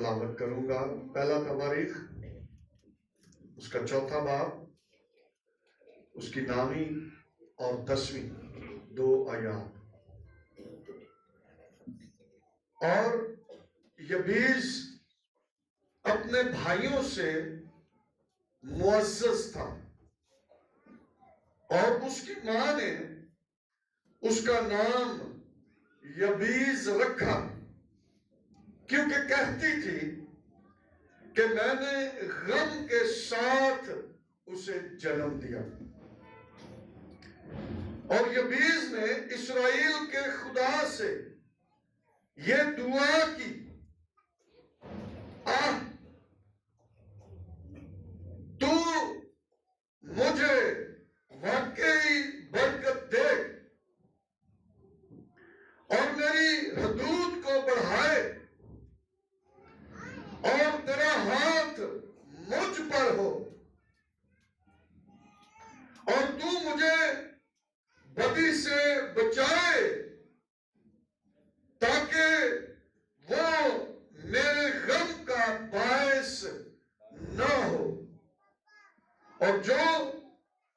تلاوت کروں گا۔ پہلا تواریخ اس کا 4 باب، اس کی 9 اور 10 2 آیات۔ اور یبیس اپنے بھائیوں سے معزز تھا، اور اس کی ماں نے اس کا نام یبیس رکھا، کیونکہ کہتی تھی کہ میں نے غم کے ساتھ اسے جنم دیا۔ اور یبیس نے اسرائیل کے خدا سے یہ دعا کی، تو مجھے واقعی برکت دے اور میری حدود کو بڑھائے، اور تیرا ہاتھ مجھ پر ہو، اور تو مجھے بدی سے بچائے، تاکہ وہ میرے غم کا باعث نہ ہو، اور جو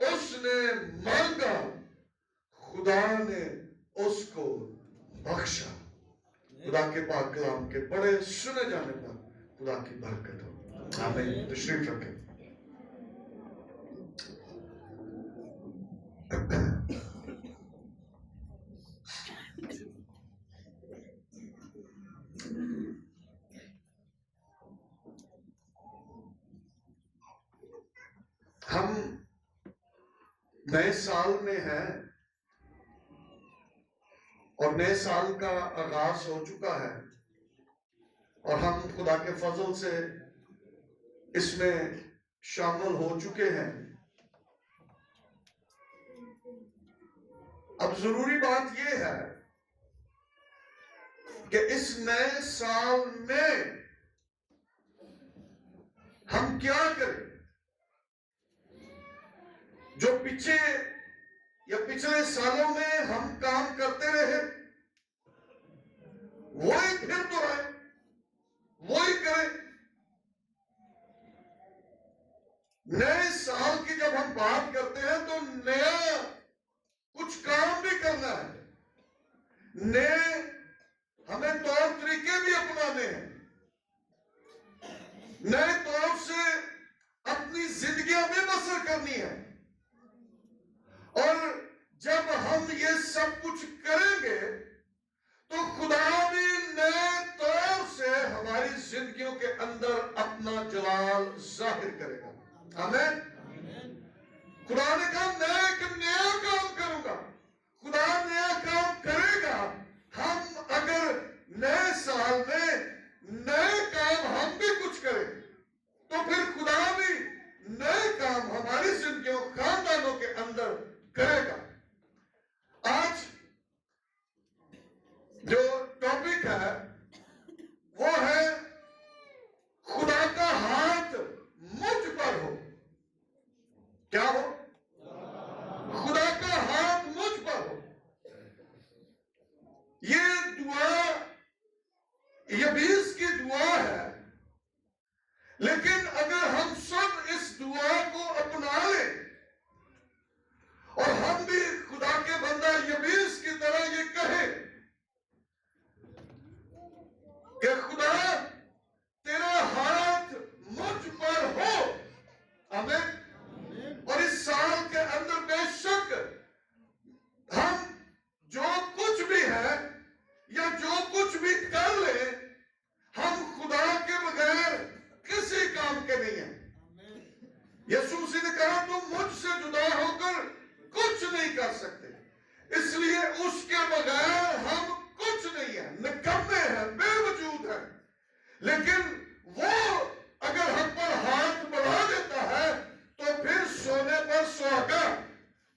اس نے مانگا خدا نے اس کو بخشا۔ خدا کے پاک کلام کے بڑے سنے جانے پر خدا کی برکت ہو۔ آمین۔ تشریف رکھیں۔ ہم نئے سال میں ہیں، اور نئے سال کا آغاز ہو چکا ہے، اور ہم خدا کے فضل سے اس میں شامل ہو چکے ہیں۔ اب ضروری بات یہ ہے کہ اس نئے سال میں ہم کیا کریں؟ جو پچھلے سالوں میں ہم کام کرتے رہے، وہی پھر دہرائیں، وہی کریں۔ نئے سال کی جب ہم بات کرتے ہیں تو نیا کچھ کام بھی کرنا ہے، نئے ہمیں طور طریقے بھی اپنانے ہیں، نئے طور سے اپنی زندگیاں میں بسر کرنی ہے۔ اور جب ہم یہ سب کچھ کریں گے تو خدا بھی نئے طور سے ہماری زندگیوں کے اندر اپنا جلال ظاہر کرے گا۔ آمین۔ خدا نے کہا میں ایک نیا کام کروں گا، خدا نیا کام کرے گا۔ ہم اگر نئے سال میں نئے کام ہم بھی کچھ کریں تو پھر خدا بھی نئے کام ہماری زندگیوں خاندانوں کے اندر کرے گا۔ آج جو ٹاپک ہے وہ ہے خدا کا ہاتھ مجھ پر ہو۔ کیا ہو؟ خدا کا ہاتھ مجھ پر ہو۔ یہ دعا یبیس کی دعا ہے، لیکن اگر ہم سب اس دعا کو اپنا لیں اور ہم بھی خدا کے بندہ یبیس کی طرح یہ کہیں کہ خدا تیرا ہاتھ مجھ پر ہو، آمین۔ اور اس سال کے اندر بے شک ہم جو کچھ بھی ہے یا جو کچھ بھی کر لیں، ہم خدا کے بغیر کسی کام کے نہیں ہیں۔ یسوع مسیح نے کہا تم مجھ سے جدا ہو کر کچھ نہیں کر سکتے، اس لیے اس کے بغیر ہم کچھ نہیں ہیں، نکمے ہیں، بے وجود ہیں۔ لیکن وہ اگر ہم پر ہاتھ بڑھا دیتا ہے تو پھر سونے پر سہاگا،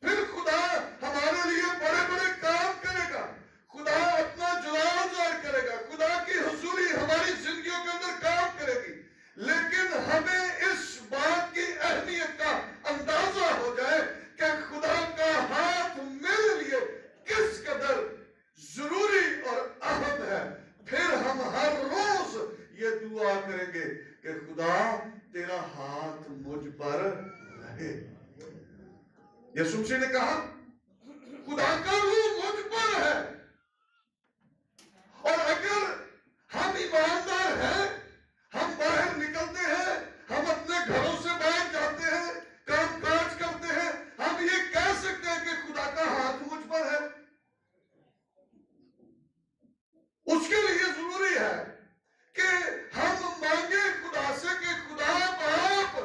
پھر خدا ہمارے لیے بڑے بڑے کام کرے گا، خدا اپنا جلال ظاہر کرے گا، خدا کی حضوری ہماری زندگیوں کے اندر کام کرے گی۔ لیکن ہمیں اس بات کی اہمیت کا اندازہ ہو جائے کہ خدا کا ہاتھ میرے لیے کس قدر ضروری اور اہم ہے، پھر ہم ہر روز یہ دعا دعا کریں گے کہ خدا تیرا ہاتھ مجھ پر رہے. یسوع مسیح نے کہا خدا کا روح مجھ پر ہے. اور اگر ہم ایماندار ہیں، ہم باہر نکلتے ہیں، ہم اپنے گھروں سے باہر جاتے ہیں، کام کاج کرتے ہیں، ہم یہ کہہ سکتے ہیں کہ خدا کا ہاتھ مجھ پر ہے. اس کے لیے ضروری ہے کہ ہم مانگے خدا سے کہ خدا باپ،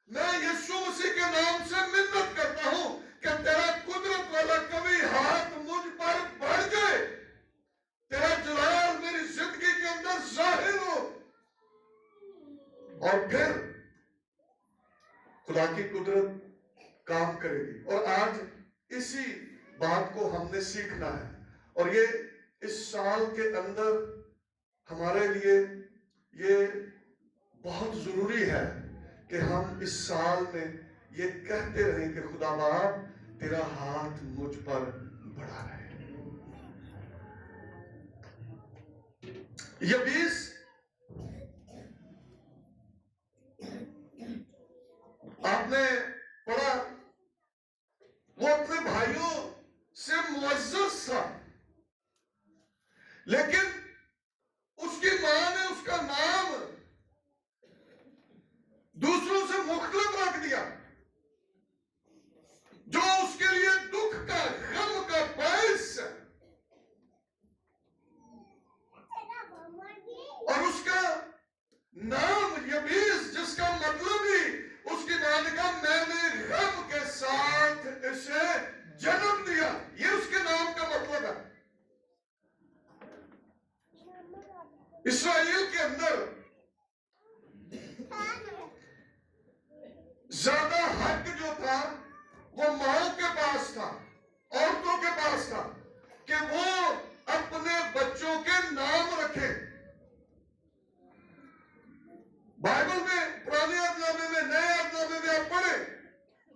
میں یسوع مسیح کے نام سے منت کرتا ہوں کہ تیرا قدرت والا کبھی ہاتھ مجھ پر بڑھ جائے، تیرا جلال میری زندگی کے اندر ظاہر ہو. اور پھر خدا کی قدرت کام کرے گی. اور آج اسی بات کو ہم نے سیکھنا ہے. اور یہ اس سال کے اندر ہمارے لیے یہ بہت ضروری ہے کہ ہم اس سال میں یہ کہتے رہیں کہ خدا باپ تیرا ہاتھ مجھ پر بڑا رہے. یبیس آپ نے پڑھا، وہ اپنے بھائیوں سے معزز تھا، لیکن اس کی ماں نے اس کا نام دوسروں سے مختلف رکھ دیا، جو اس کے لیے دکھ کا، غم کا باعث ہے. اور اس کا نام یبیس، جس کا مطلب ہی اس کی ماں نے کہا میں نے غم کے ساتھ اسے جنم دیا. یہ اس کے نام کا مطلب ہے. اسرائیل کے اندر زیادہ حق جو تھا وہ ماؤں کے پاس تھا، عورتوں کے پاس تھا، کہ وہ اپنے بچوں کے نام رکھیں. بائبل میں پرانے عہد نامے میں، نئے عہد نامے میں آپ پڑھیں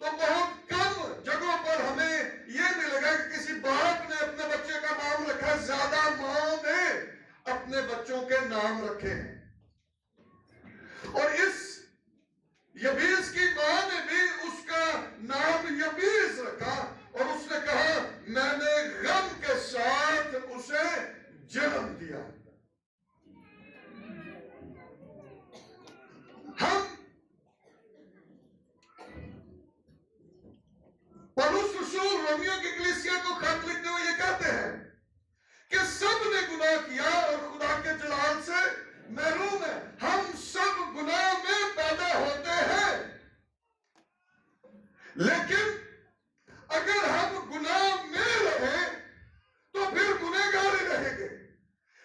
تو بہت کم جگہوں پر ہمیں یہ ملے گا کہ کسی باپ نے اپنے بچے کا نام رکھا. زیادہ ماں نے اپنے بچوں کے نام رکھے. اور اس یبیس کی ماں نے بھی اس کا نام یبیس رکھا، اور اس نے کہا میں نے غم کے ساتھ اسے جنم دیا. ہم پولس رسول رومیو کی کلیسیا کو خط لکھتے ہوئے یہ کہتے ہیں کہ سب نے گناہ کیا اور خدا کے جلال سے محروم ہے. ہم سب گناہ میں پیدا ہوتے ہیں، لیکن اگر ہم گناہ میں رہیں تو پھر گنہگار ہی رہیں گے.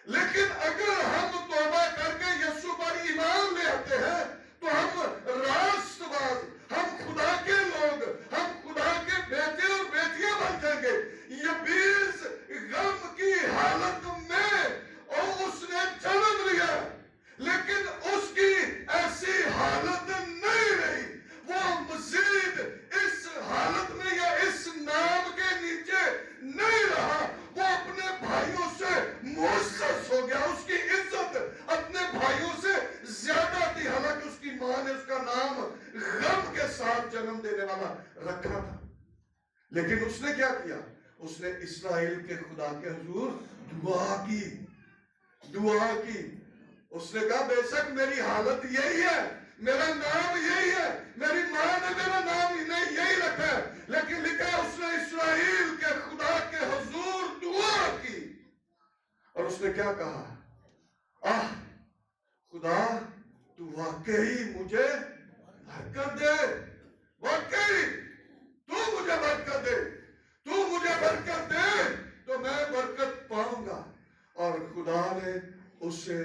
لیکن اگر ہم توبہ کر کے یسوع پر ایمان لے آتے ہیں تو ہم راست باز، ہم خدا کے لوگ، ہم خدا کے بیٹے اور بیٹیاں بن جائیں گے. یبیس غم کی حالت میں اور اس نے جنم لیا، لیکن اس کی ایسی حالت نہیں رہی. وہ مزید اس حالت میں یا اس نام کے نیچے نہیں رہا. وہ اپنے بھائیوں سے معزز ہو گیا. اس کی عزت اپنے بھائیوں سے زیادہ تھی، حالانکہ اس کی ماں نے اس کا نام غم کے ساتھ جنم دینے والا رکھا تھا. لیکن اس نے کیا کیا؟ اس نے اسرائیل کے خدا کے حضور دعا کی. اس نے کہا بے شک میری حالت یہی ہے، میرا نام یہی ہے، میری ماں نے میرا نام یہی رکھا ہے، لیکن لکھا ہے اس نے اسرائیل کے خدا کے حضور دعا کی. اور اس نے کیا کہا؟ خدا تو واقعی مجھے برکت دے، واقعی تو مجھے برکت دے، تو مجھے برکت دے تو میں برکت پاؤں گا. اور خدا نے اسے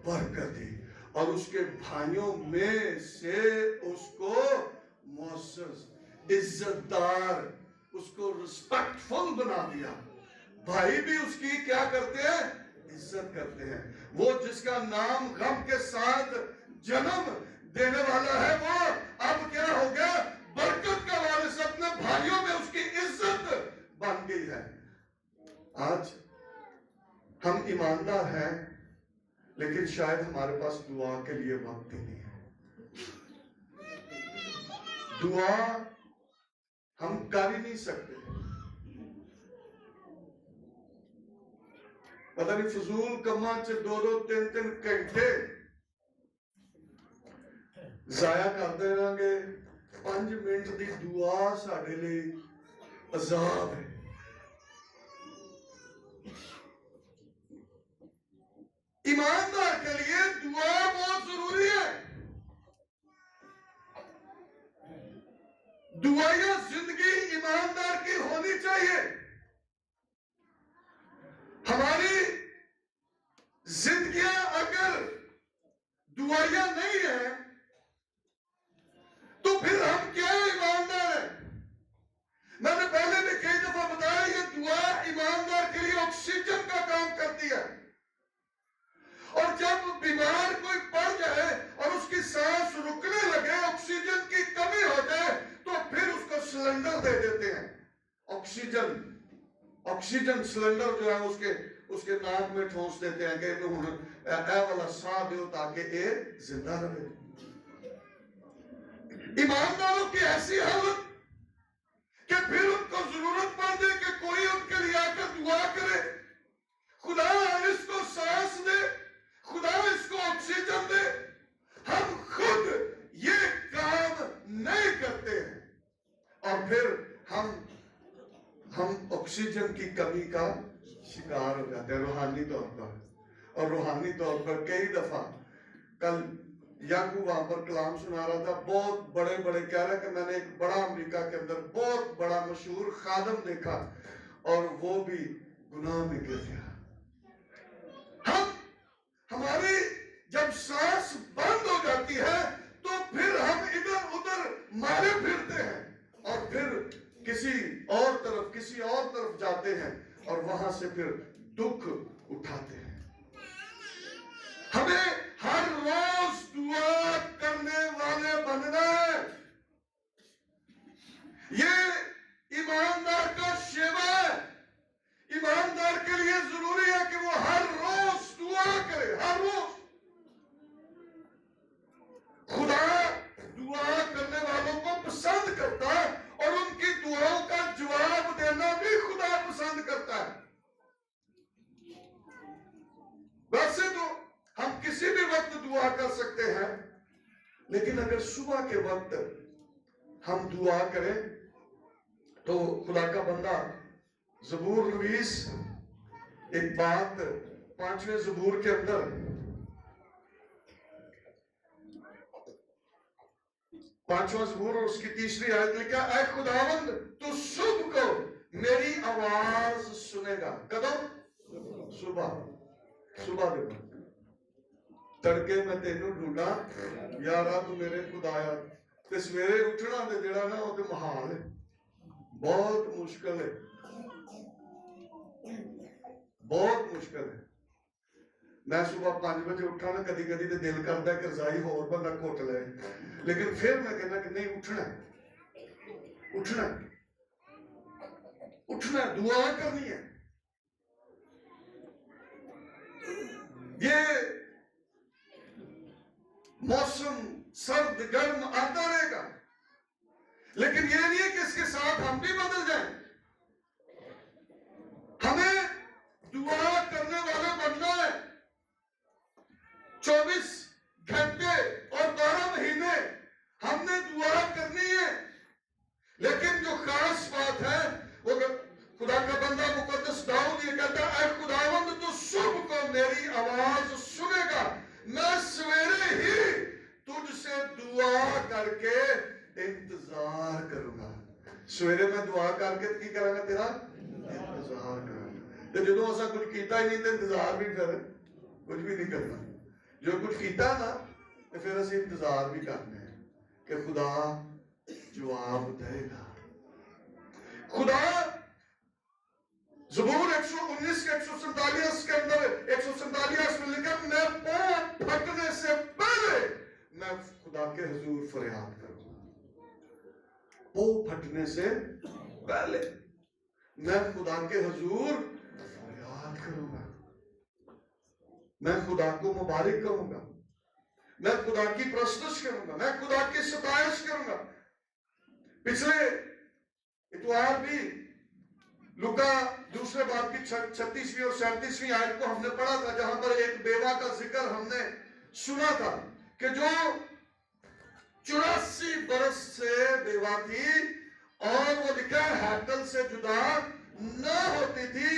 برکت دی اور اس کے بھائیوں میں سے اس کو معزز، عزت دار، اس کو ریسپیکٹفل بنا دیا. بھائی بھی اس کی کیا کرتے ہیں؟ عزت کرتے ہیں. وہ جس کا نام غم کے ساتھ جنم دینے والا ہے، وہ اب کیا ہو گیا؟ برکت کا وارث. اپنے بھائیوں میں اس کی عزت بن گئی ہے. آج ہم ایماندار ہیں، لیکن شاید ہمارے پاس دعا کے لیے وقت ہی نہیں ہے. دعا ہم کر ہی نہیں سکتے. پتہ نہیں فضول کما چ 2-3 گھنٹے ضائع کرتے رہیں گے. 5 منٹ دی دعا ساڈے لیے عذاب ہے. ایماندار کے لیے دعا بہت ضروری ہے. دعائیہ زندگی ایماندار کی ہونی چاہیے. ہماری زندگیاں اگر دعائیہ نہیں ہیں تو پھر ہم کیا ایماندار ہیں؟ میں نے پہلے بھی کئی دفعہ بتایا یہ دعا ایماندار کے لیے آکسیجن کا کام کرتی ہے. اور جب بیمار کوئی پڑ جائے اور اس کی سانس رکنے لگے، آکسیجن کی کمی ہو جائے، تو پھر اس کو سلنڈر دے دیتے ہیں. آکسیجن سلنڈر جو ہے اس کے ناک میں ٹھونس دیتے ہیں کہ اے والا سا دیو تاکہ اے زندہ رہے. ایمانداروں کی ایسی حالت کہ پھر ان کو ضرورت پڑ جائے کہ کوئی ان کے لیے آ کر دعا کرے، خدا اس کو سانس دے، خدا اس کو آکسیجن دے. ہم خود یہ کام نہیں کرتے ہیں اور پھر ہم آکسیجن کی کمی کا شکار ہو جاتے ہیں روحانی طور پر. اور روحانی طور پر کئی دفعہ کل یعقوب وہاں پر کلام سنا رہا تھا، بہت بڑے کہہ رہا ہے کہ میں نے ایک بڑا امریکہ کے اندر بہت بڑا مشہور خادم دیکھا اور وہ بھی گناہ میں گر گیا. ہماری جب سانس بند ہو جاتی ہے تو پھر ہم ادھر ادھر مارے پھرتے ہیں اور پھر کسی اور طرف جاتے ہیں اور وہاں سے پھر دکھ اٹھاتے ہیں. ہمیں ہر روز دعا کرنے والے بننا ہے. یہ ایماندار کا شیوا ہے. ایماندار کے لیے ضروری ہے کہ وہ ہر روز دعا کرے. ہر روز خدا دعا کرنے والوں کو پسند کرتا ہے اور ان کی دعاؤں کا جواب دینا بھی خدا پسند کرتا ہے. ویسے تو ہم کسی بھی وقت دعا کر سکتے ہیں، لیکن اگر صبح کے وقت ہم دعا کریں تو خدا کا بندہ زبور نویس ایک بات 5ویں زبور کے اندر 5واں زبور اور اس کی 3ری آیت لکھا، اے خداوند تو صبح کو میری آواز سنے گا. کدو؟ صبح دے تڑکے میں تینوں ڈھونڈا یارا تو میرے خدایا. تے سویرے اٹھنا تے جڑا نا وہ تے محال ہے، بہت مشکل ہے. میں صبح 5 بجے اٹھا نا، کدی تے دل کرتا ہے کہ رضائی ہور بندہ گھٹ لے، لیکن پھر میں کہنا کہ نہیں، اٹھنا دعا کرنی ہے. یہ موسم سرد گرم آتا رہے گا، لیکن یہ نہیں ہے کہ اس کے ساتھ ہم بھی بدل جائیں. ہمیں دعا کرنے والے بننا ہے. 24 گھنٹے اور 12 مہینے ہم نے دعا کرنی ہے. لیکن جو خاص بات ہے وہ خدا کا بندہ مقدس داؤد یہ کہتا ہے، اے خداوند تو صبح کو میری آواز سنے گا، میں سویرے ہی تجھ سے دعا کر کے انتظار کروں گا. سویرے میں دعا کر کے کی کروں گا؟ تیرا انتظار کروں گا. تو جدو ایسا کچھ کیتا ہی نہیں تو انتظار بھی پھر کچھ بھی نہیں کرنا. جو کچھ کیتا نا تو پھر اسی انتظار بھی کرنے ہیں کہ خدا جواب دے گا. خدا زبور 119 کے 147 کے اندر 147 میں لکھا، میں پاؤں پھٹنے سے پہلے میں خدا کے حضور فریاد کروں گا. پاؤں پھٹنے سے پہلے میں خدا کے حضور فریاد کروں گا. میں خدا کو مبارک کروں گا، میں خدا کی پرستش کروں گا، میں خدا کی ستائش کروں گا۔ پچھلے اتوار بھی لوکا دوسرے باب کی 36ویں اور 37ویں آیت کو ہم نے پڑھا تھا، جہاں پر ایک بیوہ کا ذکر ہم نے سنا تھا کہ جو 84 برس سے بیوہ تھی اور وہ لکھا ہے ہیکل سے جدا نہ ہوتی تھی،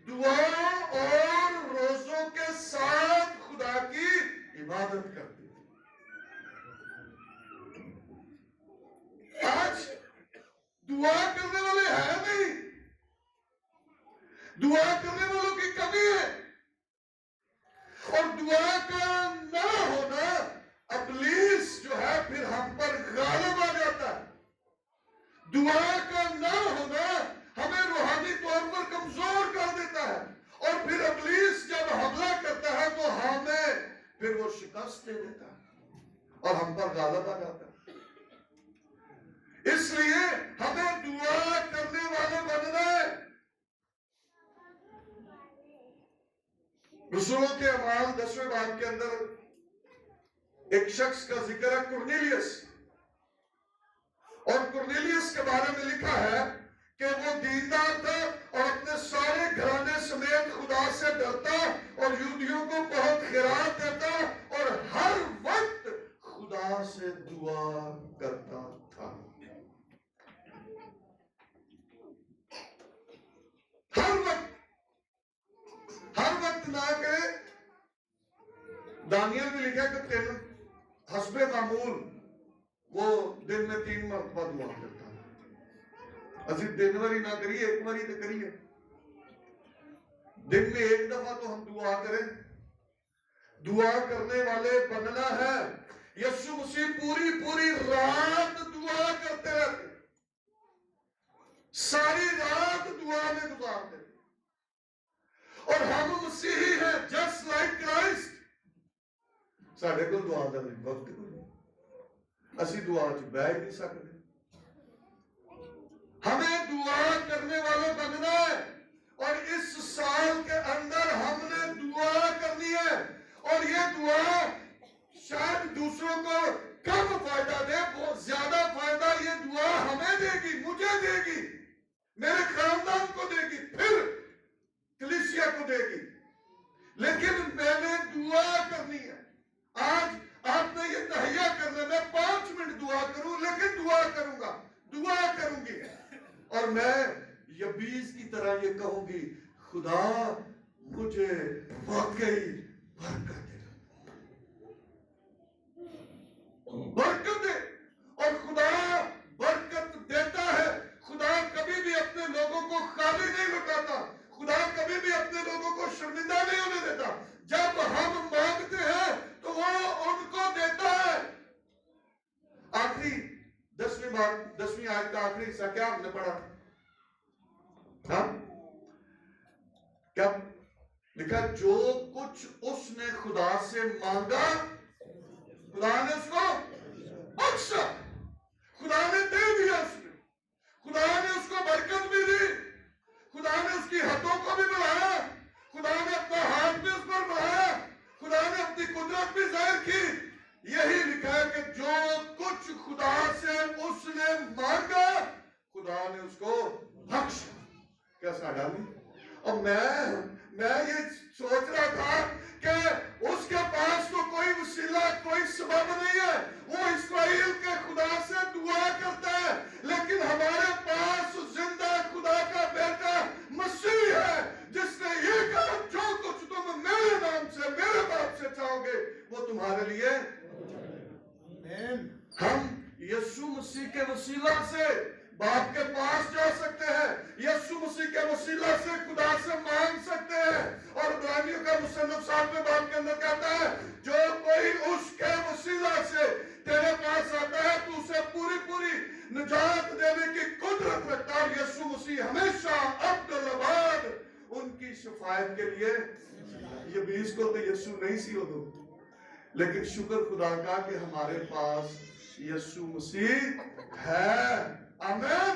دعا اور روزوں کے ساتھ خدا کی عبادت کرتی تھی۔ آج دعا کرنے والے ہیں نہیں، دعا کرنے والوں کی کمی ہے، اور دعا کا نہ ہونا ابلیس جو ہے پھر ہم پر غالب آ جاتا ہے۔ دعا کا نہ ہونا ہمیں روحانی طور پر کمزور کر دیتا ہے، اور پھر ابلیس جب حملہ کرتا ہے تو ہمیں پھر وہ شکست دے دیتا ہے اور ہم پر غالب آ جاتا ہے۔ اس لیے ہمیں دعا کرنے والے بننا ہے۔ رسولوں کے اعمال 10ویں باب کے اندر ایک شخص کا ذکر ہے، کرنیلیس، اور کرنیلیس کے بارے میں لکھا ہے کہ وہ دیندار تھا اور اپنے سارے گھرانے سمیت خدا سے ڈرتا اور یہودیوں کو بہت خیرات دیتا اور ہر وقت خدا سے دعا کرتا تھا۔ ہر وقت نہ کرے۔ دانیل بھی لکھا کہ حسب معمول وہ دن میں 3 مرتبہ دعا کرتا ہے۔ اسی دن واری نہ کریے، ایک واری تو کریے، دن میں 1 دفعہ تو ہم دعا کریں۔ دعا کرنے والے بننا ہے۔ یسوع مسیح پوری رات دعا کرتے رہتے، ساری رات دعا میں گزارتے، اور ہم مسیحی ہیں جسٹ لائک کرائسٹ۔ ساڑھے کو دعا دا وقت کوئی نہیں، اسی دعا چ بیٹھ نہیں سکتے۔ ہمیں دعا کرنے والے بننا ہے، اور اس سال کے اندر ہم نے دعا کرنی ہے، اور یہ دعا شاید دوسروں کو کم فائدہ دے، بہت زیادہ فائدہ یہ دعا ہمیں دے گی، مجھے دے گی، میرے خاندان کو دے گی، پھر کلیسیا کو دے گی۔ لیکن میں نے دعا کرنی ہے۔ آج آپ نے یہ تہیہ کرنا، میں 5 منٹ دعا کروں، لیکن دعا کروں گا، دعا کروں گی، اور میں یبیس کی طرح یہ کہوں گی، خدا مجھے واقعی برکت دے، برکت دے۔ اور خدا برکت دیتا ہے۔ خدا کبھی بھی اپنے لوگوں کو خالی نہیں لوٹاتا، خدا کبھی بھی اپنے لوگوں کو شرمندہ نہیں ہونے دیتا۔ جب ہم مانگتے ہیں تو وہ ان کو دیتا ہے۔ آخری 10ویں آیت کا آخری حصہ کیا ہم نے پڑھا؟ ہاں کیا لکھا؟ جو کچھ اس نے خدا سے مانگا خدا نے اس کو بخشا، خدا نے دے دیا، اس نے خدا نے اس کو برکت بھی دی، خدا نے اس کی حدوں کو بھی بڑھایا، خدا نے اپنا ہاتھ بھی اس پر بڑھایا، خدا نے اپنی قدرت بھی ظاہر کی۔ یہی لکھا ہے کہ جو کچھ خدا سے اس نے مانگا خدا نے اس کو بخشا۔ کیسا ڈالی؟ اور میں یہ سوچ رہا تھا کہ اس کے پاس تو کوئی وسیلہ، کوئی سبب نہیں ہے، وہ اسرائیل کے خدا سے دعا کرتا ہے، لیکن ہمارے پاس زندہ خدا کا بیٹا مسیح ہے، جس نے یہ کہا جو کچھ تم میرے نام سے، میرے باپ سے چاہو گے وہ تمہارے لیے۔ ہم یسوع مسیح کے وسیلہ سے باپ کے پاس جا سکتے ہیں، یسوع مسیح کے وسیلہ سے خدا سے مانگ سکتے ہیں، اور عبرانیوں کا مصنف 7ویں باب کے اندر کہتا ہے جو کوئی اس کے وسیلہ سے تیرے پاس آتا ہے تو اسے پوری نجات دینے کی قدرت رکھتا ہے۔ اور یسوع مسیح ہمیشہ عبدالآباد ان کی شفاعت کے لیے۔ یہ 20 کو تو یسوع نہیں سی ہو دو، لیکن شکر خدا کا کہ ہمارے پاس یسوع مسیح ہے۔ آمین۔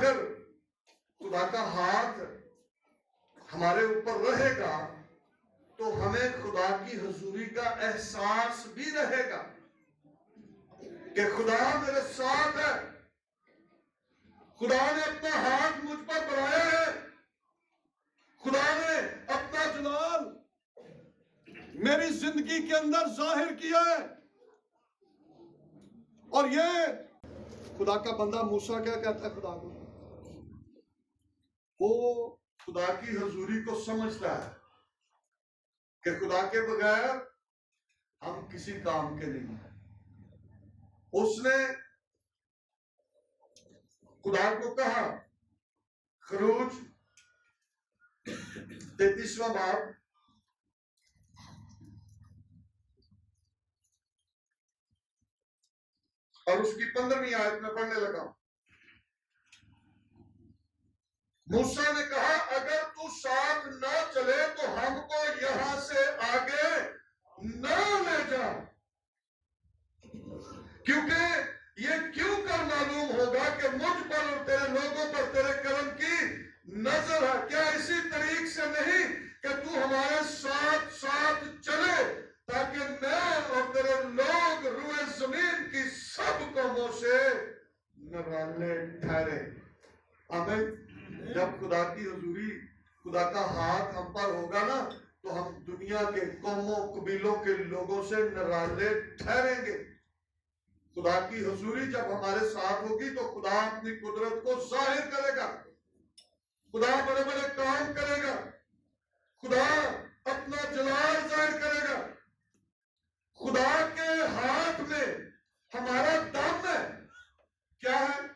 اگر خدا کا ہاتھ ہمارے اوپر رہے گا تو ہمیں خدا کی حضوری کا احساس بھی رہے گا کہ خدا میرے ساتھ ہے، خدا نے اپنا ہاتھ مجھ پر بڑھایا ہے، خدا نے اپنا جلال میری زندگی کے اندر ظاہر کیا ہے۔ اور یہ خدا کا بندہ موسیٰ کیا کہتا ہے خدا کو؟ وہ خدا کی حضوری کو سمجھتا ہے کہ خدا کے بغیر ہم کسی کام کے نہیں ہیں۔ اس نے خدا کو کہا، خروج 33واں باب اور اس کی 15ویں آیت میں پڑھنے لگا۔ موسیٰ نے کہا، اگر تو ساتھ نہ چلے تو ہم کو یہاں سے آگے نہ لے جا، کیونکہ یہ کیوں کر معلوم ہوگا کہ مجھ پر اور تیرے لوگوں پر تیرے کرم کی نظر ہے۔ کیا اسی طریق سے نہیں کہ تو ہمارے ساتھ ساتھ چلے تاکہ میں اور تیرے لوگ روئے زمین کی سب قوموں سے نرالے ٹھہرے۔ آمین۔ جب خدا کی حضوری، خدا کا ہاتھ ہم پر ہوگا نا تو ہم دنیا کے قوموں قبیلوں کے لوگوں سے نرالے ٹھہریں گے۔ خدا کی حضوری جب ہمارے ساتھ ہوگی تو خدا اپنی قدرت کو ظاہر کرے گا، خدا بڑے بڑے کام کرے گا، خدا اپنا جلال ظاہر کرے گا۔ خدا کے ہاتھ میں ہمارا دم ہے۔ کیا ہے؟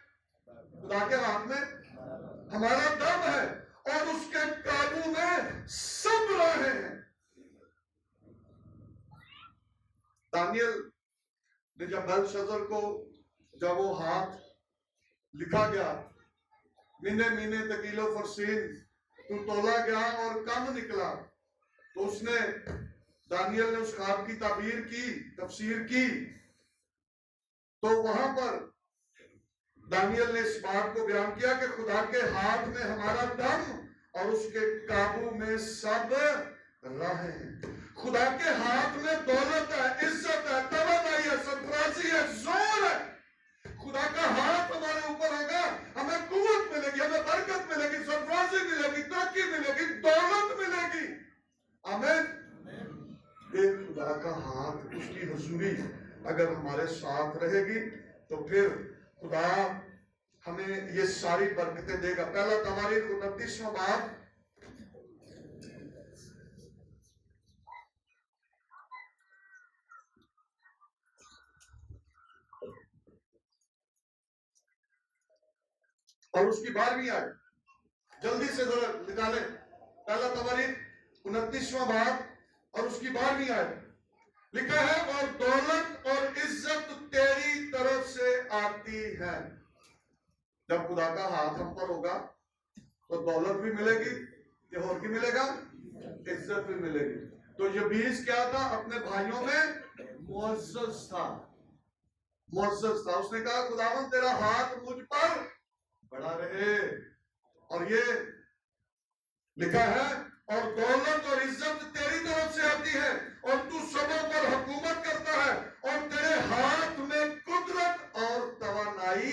خدا کے ہاتھ میں ہمارا دم ہے اور اس کے قابو میں سب راہیں ہیں۔ دانیل نے جب بیلشازر کو جب وہ ہاتھ لکھا گیا، مینے مینے تکیل و فرسین تو تولا گیا اور کم نکلا، تو اس نے دانیل نے اس خواب کی تعبیر کی، تفسیر کی، تو وہاں پر دانیل نے اس بات کو بیان کیا کہ خدا کے ہاتھ میں ہمارا دم اور اس کے قابو میں سب راہیں ہیں۔ خدا کے ہاتھ میں دولت ہے، عزت ہے، توانائی ہے، سرفرازی ہے، زور ہے۔ خدا کا ہاتھ ہمارے اوپر ہوگا، ہمیں قوت ملے گی، ہمیں برکت ملے گی، سرفرازی ملے گی، ترقی ملے گی، دولت ملے گی۔ آمین۔ ایک خدا کا ہاتھ، اس کی حضوری اگر ہمارے ساتھ رہے گی تو پھر خدا ہمیں یہ ساری برکتیں دے گا۔ پہلا تواریخ 29واں باب اور اس کی 12ویں آیت، جلدی سے ذرا نکالیں۔ پہلا تواریخ 29واں باب اور اس کی 12ویں آیت لکھا ہے، اور دولت اور عزت تیری طرف سے آتی ہے۔ جب خدا کا ہاتھ ہم پر ہوگا تو دولت بھی ملے گی، کہ اور کی ملے گا؟ عزت بھی ملے گی۔ تو یبیس کیا تھا؟ اپنے بھائیوں میں معزز تھا، معزز تھا۔ اس نے کہا خداوند تیرا ہاتھ مجھ پر بڑا رہے۔ اور یہ لکھا ہے، اور دولت اور عزت تیری طرف سے آتی ہے اور تو سبوں پر حکومت کرتا ہے، اور تیرے ہاتھ میں قدرت اور توانائی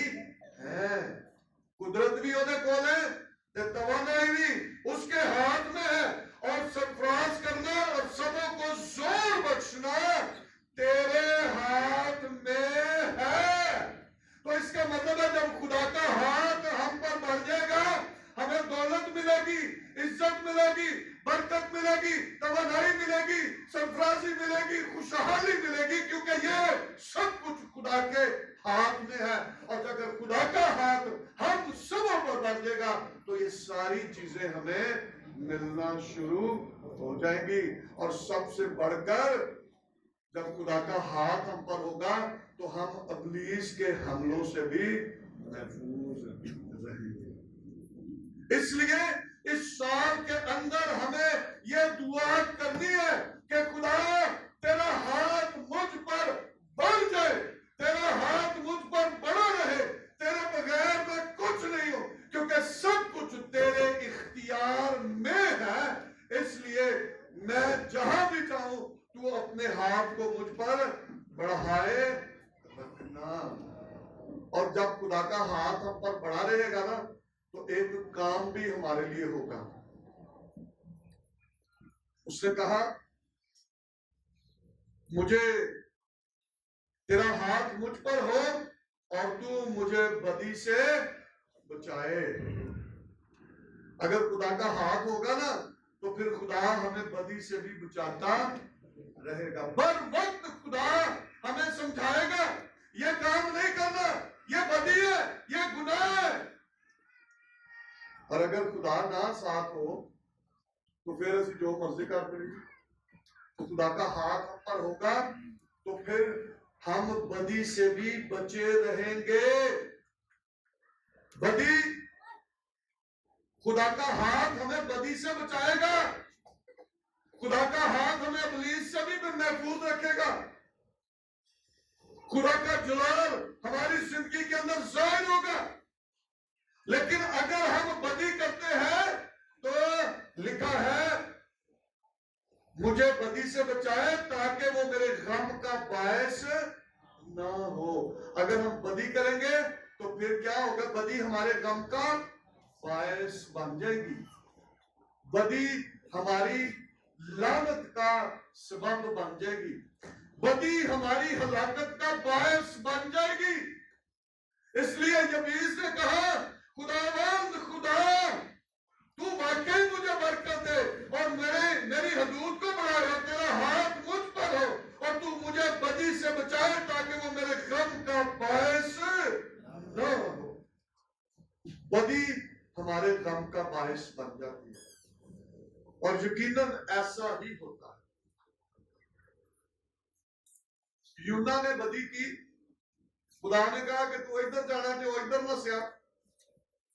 ہے۔ قدرت بھی ہونے کول ہے تے توانائی بھی اس کے ہاتھ میں ہے، اور سرفراز کرنا اور سبوں کو زور بخشنا تیرے ہاتھ میں ہے۔ تو اس کا مطلب ہے جب خدا کا ہاتھ ہم پر بڑھ جائے گا، ہمیں دولت ملے گی، عزت ملے گی، برکت ملے گی، توانائی ملے گی، سرفرازی ملے گی، خوشحالی ملے گی، کیونکہ یہ سب کچھ خدا کے ہاتھ میں ہے۔ اور اگر خدا کا ہاتھ ہم سبوں پر بڑھ جائے گا تو یہ ساری چیزیں ہمیں ملنا شروع ہو جائیں گی۔ اور سب سے بڑھ کر جب خدا کا ہاتھ ہم پر ہوگا تو ہم ابلیس کے حملوں سے بھی محفوظ رہیں گے۔ اس لیے اس سال کے اندر ہمیں یہ دعا کرنی ہے کہ خدا تیرا ہاتھ مجھ پر بڑھ جائے، تیرا ہاتھ مجھ پر بڑا رہے، تیرے بغیر میں کچھ نہیں ہوں، جب خدا کا ہاتھ ہم پر بڑا رہے گا نا تو ایک کام بھی ہمارے لیے ہوگا. اس نے کہا مجھے تیرا ہاتھ مجھ پر ہو اور تو مجھے بدی سے بچائے. اگر خدا کا ہاتھ ہوگا نا تو پھر خدا ہمیں بدی سے بھی بچاتا رہے گا. بر وقت خدا ہمیں سمجھائے گا یہ کام نہیں کرنا، یہ بدی ہے، یہ گناہ ہے. اور اگر خدا نہ ساتھ ہو تو پھر اسی جو مرضی کر پڑے گی. تو خدا کا ہاتھ ہم پر ہوگا تو پھر ہم بدی سے بھی بچے رہیں گے. بدی، خدا کا ہاتھ ہمیں بدی سے بچائے گا. خدا کا ہاتھ ہمیں ابلیس سے بھی محفوظ رکھے گا. خدا کا جلال ہماری زندگی کے اندر ظاہر ہوگا. لیکن اگر ہم بدی کرتے ہیں تو لکھا ہے مجھے بدی سے بچائے تاکہ وہ میرے غم کا باعث نہ ہو. اگر ہم بدی کریں گے تو پھر کیا ہوگا؟ بدی ہمارے غم کا باعث بن جائے گی. بدی ہماری لعنت کا سبب بن جائے گی. بدی ہماری ہلاکت کا باعث بن جائے گی. اس لیے یبیس نے کہا خداوند خدا تو واقعی مجھے برکت دے اور میری حدود کو بڑھائے اور تیرا ہاتھ مجھ پر ہو اور تو مجھے بدی سے بچائے تاکہ وہ میرے غم کا باعث نہ ہو. بدی ہمارے غم کا باعث بن جاتی ہے اور یقیناً ایسا ہی ہوتا ہے. یونا نے بدی کی، خدا نے کہا کہ تو ادھر جانا ہے وہ ادھر نہ سیا،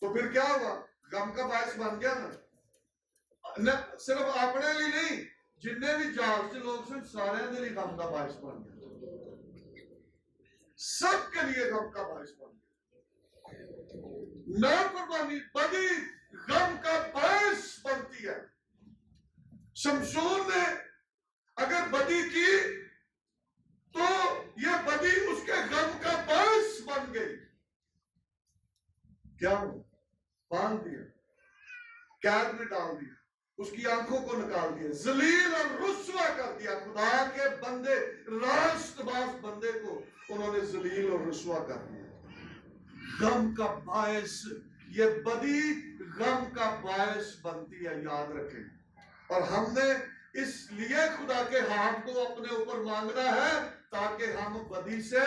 تو پھر کیا ہوا؟ غم کا باعث بن گیا نا. صرف اپنے لیے نہیں، جتنے بھی جہاز سے لوگ سے سارے کے لیے غم کا باعث بن گیا. سب کے لیے غم کا باعث بن گیا. نافرمانی، بدی غم کا باعث بنتی ہے. شمشون نے اگر بدی کی تو یہ بدی اس کے غم کا باعث بن گئی. کیا ہوا؟ باندھ دیا، قید میں ڈال دیا، اس کی آنکھوں کو نکال دیا، ذلیل اور رسوا کر دیا. خدا کے بندے، راست باز بندے کو انہوں نے ذلیل اور رسوا کر دیا. غم کا باعث، یہ بدی غم کا باعث بنتی ہے، یاد رکھیں. اور ہم نے اس لیے خدا کے ہاتھ کو اپنے اوپر مانگنا ہے تاکہ ہم بدی سے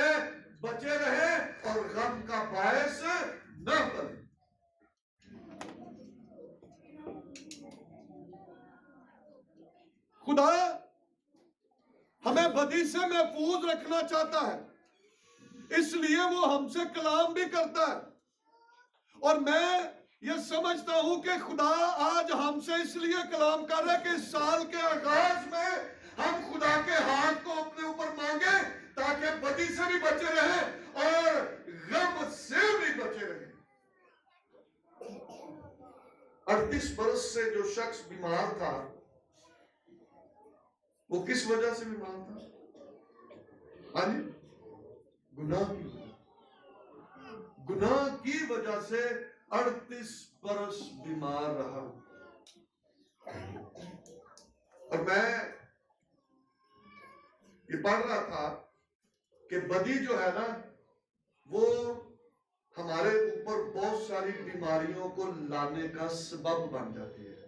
بچے رہیں اور غم کا باعث نہ بنے. خدا ہمیں بدی سے محفوظ رکھنا چاہتا ہے، اس لیے وہ ہم سے کلام بھی کرتا ہے. اور میں یہ سمجھتا ہوں کہ خدا آج ہم سے اس لیے کلام کر رہا ہے کہ اس سال کے آغاز میں ہم خدا کے ہاتھ کو اپنے اوپر مانگیں تاکہ بدی سے بھی بچے رہیں اور غم سے بھی بچے رہیں. 38 برس سے جو شخص بیمار تھا وہ کس وجہ سے بیمار تھا؟ گناہ کی وجہ سے 38 برس بیمار رہا. اور میں یہ پڑھ رہا تھا کہ بدی جو ہے نا وہ ہمارے اوپر بہت ساری بیماریوں کو لانے کا سبب بن جاتی ہے.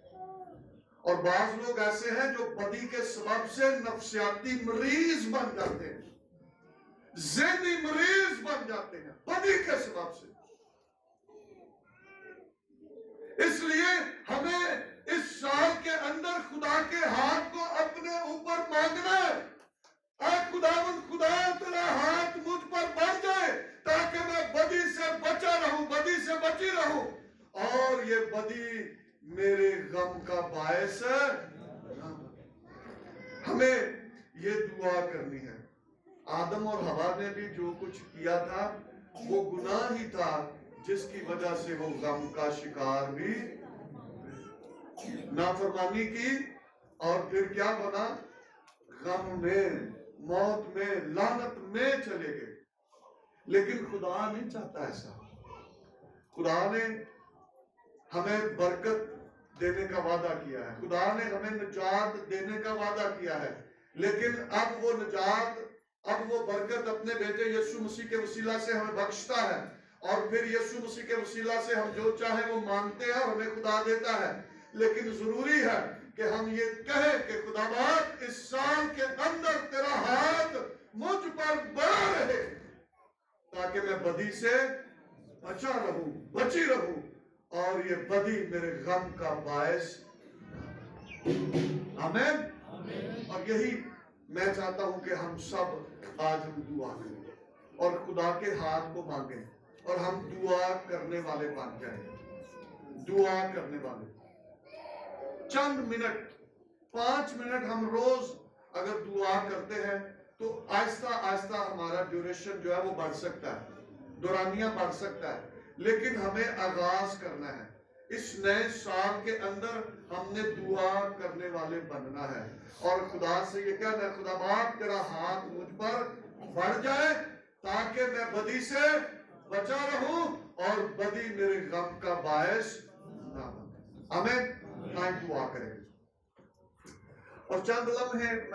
اور بعض لوگ ایسے ہیں جو بدی کے سبب سے نفسیاتی مریض بن جاتے ہیں، ذہنی مریض بن جاتے ہیں بدی کے سبب سے. اس لیے ہمیں اس سال کے اندر خدا کے ہاتھ کو اپنے اوپر مانگنا ہے. اے خداوند خدا تیرا ہاتھ مجھ پر بڑھ جائے تاکہ میں بدی سے بچا رہوں، بدی سے بچی رہوں اور یہ بدی میرے غم کا باعث نہ بنے. ہمیں یہ دعا کرنی ہے. آدم اور حوا نے بھی جو کچھ کیا تھا وہ گناہ ہی تھا جس کی وجہ سے وہ غم کا شکار بھی نافرمانی کی اور پھر کیا بنا؟ غم میں، موت میں، لعنت میں چلے گئے. لیکن خدا نہیں چاہتا ایسا. خدا نے ہمیں برکت دینے کا وعدہ کیا ہے، خدا نے ہمیں نجات دینے کا وعدہ کیا ہے، لیکن اب وہ نجات، اب وہ برکت اپنے بیٹے یسوع مسیح کے وسیلہ سے ہمیں بخشتا ہے، اور پھر یسوع مسیح کے وسیلہ سے ہم جو چاہیں وہ مانگتے ہیں اور ہمیں خدا دیتا ہے۔ لیکن ضروری ہے کہ ہم یہ کہیں کہ خدا باپ اس سال کے اندر تیرا ہاتھ مجھ پر بڑا رہے، تاکہ میں بدی سے بچا رہوں، بچی رہوں، اور یہ بدی میرے غم کا باعث۔ آمین۔ اور یہی میں چاہتا ہوں کہ ہم سب آج ہم دعا کریں اور خدا کے ہاتھ کو مانگیں، اور ہم دعا کرنے والے بن جائیں، دعا کرنے والے۔ چند منٹ، 5 منٹ ہم روز اگر دعا کرتے ہیں تو آہستہ آہستہ ہمارا ڈیوریشن جو ہے وہ بڑھ سکتا ہے، دورانیہ بڑھ سکتا ہے، لیکن ہمیں آغاز کرنا ہے۔ اس نئے سال کے اندر ہم نے دعا کرنے والے بننا ہے، اور خدا سے یہ کہنا ہے خدا باپ تیرا ہاتھ مجھ پر بڑھ جائے تاکہ میں بدی سے بچا رہوں اور بدی میرے غم کا باعث نہ بنے۔ آمین۔ آج دعا کریں اور چند لمحے